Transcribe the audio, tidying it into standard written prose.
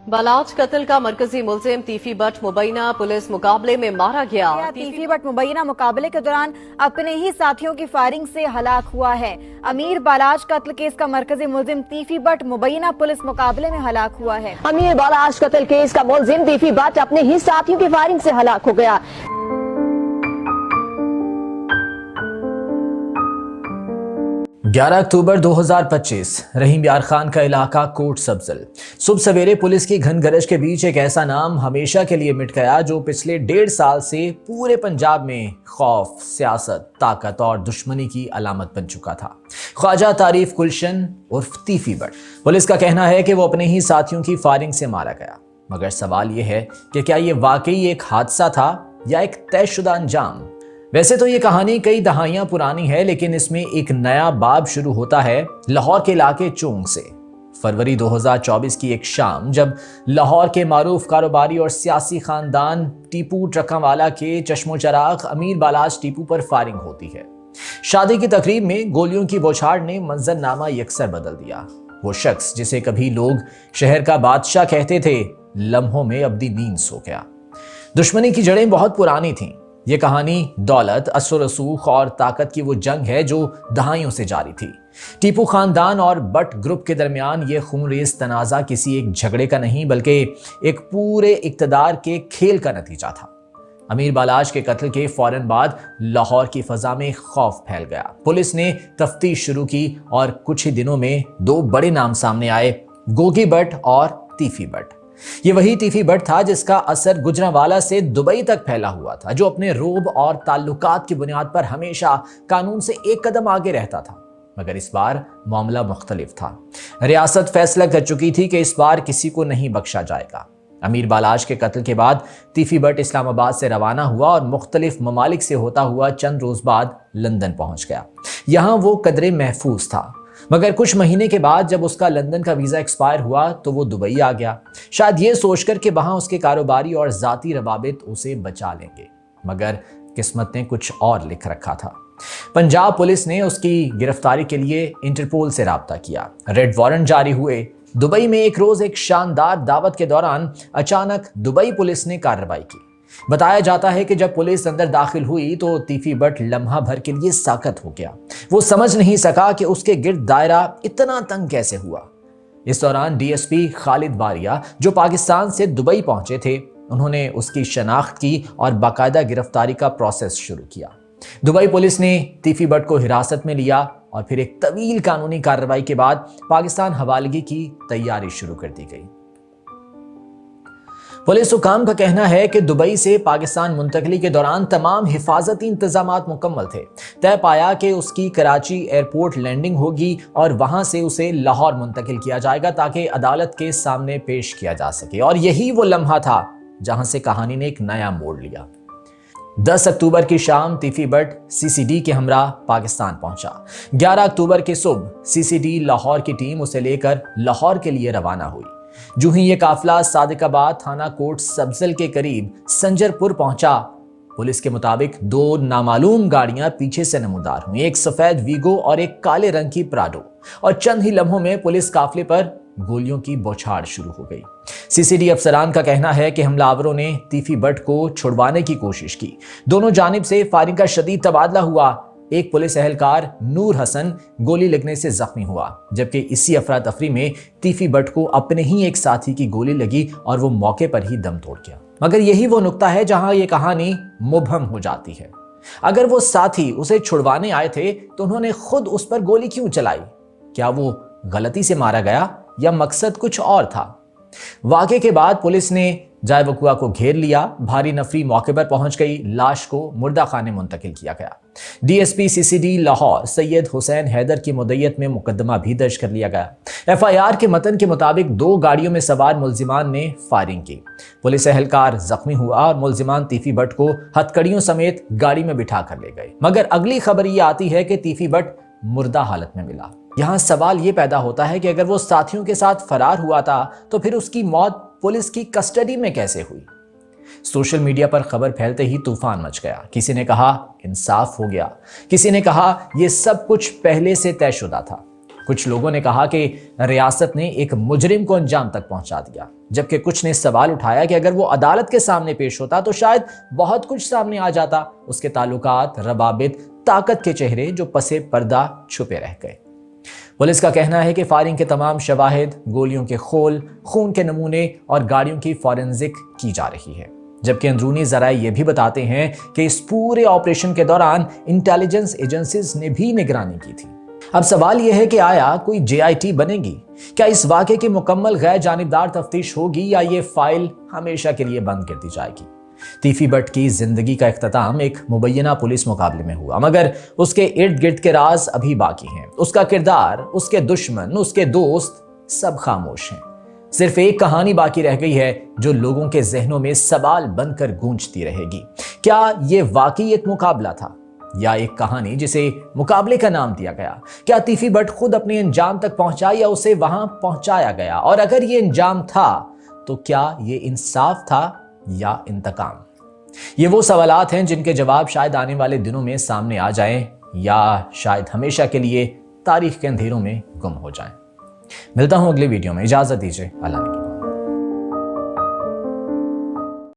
बालाज कत्ल का मरकजी मुलजिम तीफी बट मुबैना पुलिस मुकाबले में मारा गया। तीफी बट मुबैना मुकाबले के दौरान अपने ही साथियों की फायरिंग से हलाक हुआ है। अमीर बालाज कत्ल केस का मरकजी मुलजिम तीफी बट मुबैना पुलिस मुकाबले में हलाक हुआ है। अमीर बालाज कत्ल केस का मुलजिम तीफी बट अपने ही साथियों की फायरिंग से हलाक हो गया। 11 अक्टूबर 2025 रहीम यार खान का इलाका कोट सब्जल। सुबह सवेरे पुलिस की घनगरज के बीच एक ऐसा नाम हमेशा के लिए मिट गया जो पिछले 1.5 साल से पूरे पंजाब में खौफ, सियासत, ताकत और दुश्मनी की अलामत बन चुका था। ख्वाजा तारीफ गुलशन उर्फ तीफी बट। पुलिस का कहना है कि वो अपने ही साथियों की फायरिंग से मारा गया, मगर सवाल ये है कि क्या ये वाकई एक हादसा था या एक तयशुदा अंजाम। वैसे तो ये कहानी कई दहाइयां पुरानी है, लेकिन इसमें एक नया बाब शुरू होता है लाहौर के इलाके चोंग से। फरवरी 2024 की एक शाम जब लाहौर के मारूफ कारोबारी और सियासी खानदान टीपू ट्रकावाला के चश्मो चराग अमीर बालाज टीपू पर फायरिंग होती है। शादी की तकरीब में गोलियों की बौछार ने मंजरनामा यकसर बदल दिया। वो शख्स जिसे कभी लोग शहर का बादशाह कहते थे, लम्हों में अब्दी नींद सो गया। दुश्मनी की जड़ें बहुत पुरानी थीं। ये कहानी दौलत, असर रसूख और ताकत की वो जंग है जो दहाइयों से जारी थी। टीपू खानदान और बट ग्रुप के दरमियान ये खूनरेज तनाज़ा किसी एक झगड़े का नहीं बल्कि एक पूरे इक़्तिदार के खेल का नतीजा था। अमीर बालाज के कत्ल के फौरन बाद लाहौर की फजा में खौफ फैल गया। पुलिस ने तफ्तीश शुरू की और कुछ ही दिनों में 2 बड़े नाम सामने आए, गोगी बट और तीफी बट। ये वही तीफी बट था जिसका असर गुजरांवाला से दुबई तक फैला हुआ था, जो अपने रोब और ताल्लुकात की बुनियाद पर हमेशा कानून से एक कदम आगे रहता था। मगर इस बार मामला मुख्तलिफ था। रियासत फैसला कर चुकी थी कि इस बार किसी को नहीं बख्शा जाएगा। अमीर बालाज के कत्ल के बाद तीफी बट इस्लामाबाद से रवाना हुआ और मुख्तलिफ ममालिक से होता हुआ चंद रोज बाद लंदन पहुंच गया। यहाँ वो कदरे महफूज था, मगर कुछ महीने के बाद जब उसका लंदन का वीजा एक्सपायर हुआ तो वो दुबई आ गया, शायद ये सोचकर कि वहां उसके कारोबारी और जाती रवाबित उसे बचा लेंगे। मगर किस्मत ने कुछ और लिख रखा था। पंजाब पुलिस ने उसकी गिरफ्तारी के लिए इंटरपोल से राब्ता किया। रेड वारंट जारी हुए। दुबई में एक रोज एक शानदार दावत के दौरान अचानक दुबई पुलिस ने कार्रवाई की। बताया जाता है कि जब पुलिस अंदर दाखिल हुई तो तीफी बट लम्हा भर के लिए साकत हो गया। वो समझ नहीं सका कि उसके गिर्द दायरा इतना तंग कैसे हुआ। इस दौरान डीएसपी खालिद बारिया, जो पाकिस्तान से दुबई पहुंचे थे, उन्होंने उसकी शनाख्त की और बाकायदा गिरफ्तारी का प्रोसेस शुरू किया। दुबई पुलिस ने तीफी बट को हिरासत में लिया और फिर एक तवील कानूनी कार्रवाई के बाद पाकिस्तान हवालगी की तैयारी शुरू कर दी गई। पुलिस हुकाम का कहना है कि दुबई से पाकिस्तान मुंतकली के दौरान तमाम हिफाजती इंतजामात मुकम्मल थे। तय पाया कि उसकी कराची एयरपोर्ट लैंडिंग होगी और वहां से उसे लाहौर मुंतकिल किया जाएगा ताकि अदालत के सामने पेश किया जा सके। और यही वो लम्हा था जहां से कहानी ने एक नया मोड़ लिया। 10 अक्टूबर की शाम तीफी बट सीसीडी के हमरा पाकिस्तान पहुंचा। 11 अक्टूबर की सुबह सीसीडी लाहौर की टीम उसे लेकर लाहौर के लिए रवाना हुई। जो ही ये काफिला सादिकाबाद थाना कोट सब्जल के करीब संजरपुर पहुंचा, पुलिस के मुताबिक 2 नामालूम गाड़ियां पीछे से नमूदार हुई, एक सफेद वीगो और एक काले रंग की प्राडो। और चंद ही लम्हों में पुलिस काफिले पर गोलियों की बौछार शुरू हो गई। सीसीडी अफसरान का कहना है कि हमलावरों ने तीफी बट को छुड़वाने की कोशिश की। दोनों जानिब से फायरिंग का शदीद तबादला हुआ। एक पुलिस एहलकार नूर हसन गोली लगने से जख्मी हुआ, जबकि इसी अफरा तफरी में तीफी बट को अपने ही एक साथी की गोली लगी और वो मौके पर ही दम तोड़ गया। मगर यही वो नुक्ता है जहां ये कहानी मुबहम हो जाती है। अगर वो साथी उसे छुड़वाने आए थे तो उन्होंने खुद उस पर गोली क्यों चलाई? क्या वो गलती से मारा गया या मकसद कुछ और था? वाक़े के बाद पुलिस ने जाए वकुआ को घेर लिया। भारी नफरी मौके पर पहुंच गई। लाश को मुर्दा खाने मुंतकिल किया गया। डीएसपी सीसीडी लाहौर सैयद हुसैन हैदर की मुद्दत में मुकदमा भी दर्ज कर लिया गया। एफआईआर के मतन के मुताबिक 2 गाड़ियों में सवार मुलजिमान ने फायरिंग की। पुलिस एहलकार जख्मी हुआ और मुलजिमान तीफी बट को हथकड़ियों समेत गाड़ी में बिठा कर ले गए। मगर अगली खबर ये आती है कि तीफी बट मुर्दा हालत में मिला। यहाँ सवाल ये पैदा होता है कि अगर वो साथियों के साथ फरार हुआ था तो फिर उसकी मौत पुलिस की कस्टडी में कैसे हुई? सोशल मीडिया पर खबर फैलते ही तूफान मच गया। किसी ने कहा इंसाफ हो गया, किसी ने कहा यह सब कुछ पहले से तयशुदा था। कुछ लोगों ने कहा कि रियासत ने एक मुजरिम को अंजाम तक पहुंचा दिया, जबकि कुछ ने सवाल उठाया कि अगर वो अदालत के सामने पेश होता तो शायद बहुत कुछ सामने आ जाता, उसके ताल्लुकात, रवाबित, ताकत के चेहरे जो पसे पर्दा छुपे रह गए। पुलिस का कहना है कि फायरिंग के तमाम शवाहिद, गोलियों के खोल, खून के नमूने और गाड़ियों की फॉरेंसिक की जा रही है, जबकि अंदरूनी ज़राए ये भी बताते हैं कि इस पूरे ऑपरेशन के दौरान इंटेलिजेंस एजेंसीज ने भी निगरानी की थी। अब सवाल यह है कि आया कोई JIT बनेगी? क्या इस वाक़े की मुकम्मल गैर जानिबदार तफ्तीश होगी या ये फाइल हमेशा के लिए बंद कर दी जाएगी? तीफी बट की जिंदगी का इख्तिताम एक मुबैना पुलिस मुकाबले में हुआ, मगर उसके इर्द गिर्द के राज अभी बाकी हैं। उसका किरदार, उसके दुश्मन, उसके दोस्त सब खामोश हैं। सिर्फ एक कहानी बाकी रह गई है जो लोगों के जहनों में सवाल बनकर गूंजती रहेगी। क्या ये वाकई एक मुकाबला था या एक कहानी जिसे मुकाबले का नाम दिया गया? क्या तीफी बट खुद अपने अंजाम तक पहुंचा या उसे वहां पहुंचाया गया? और अगर ये अंजाम था तो क्या ये इंसाफ था या इंतकाम? ये वो सवालात हैं जिनके जवाब शायद आने वाले दिनों में सामने आ जाएं या शायद हमेशा के लिए तारीख के अंधेरों में गुम हो जाएं। मिलता हूं अगले वीडियो में, इजाजत दीजिए, अल्लाह ने।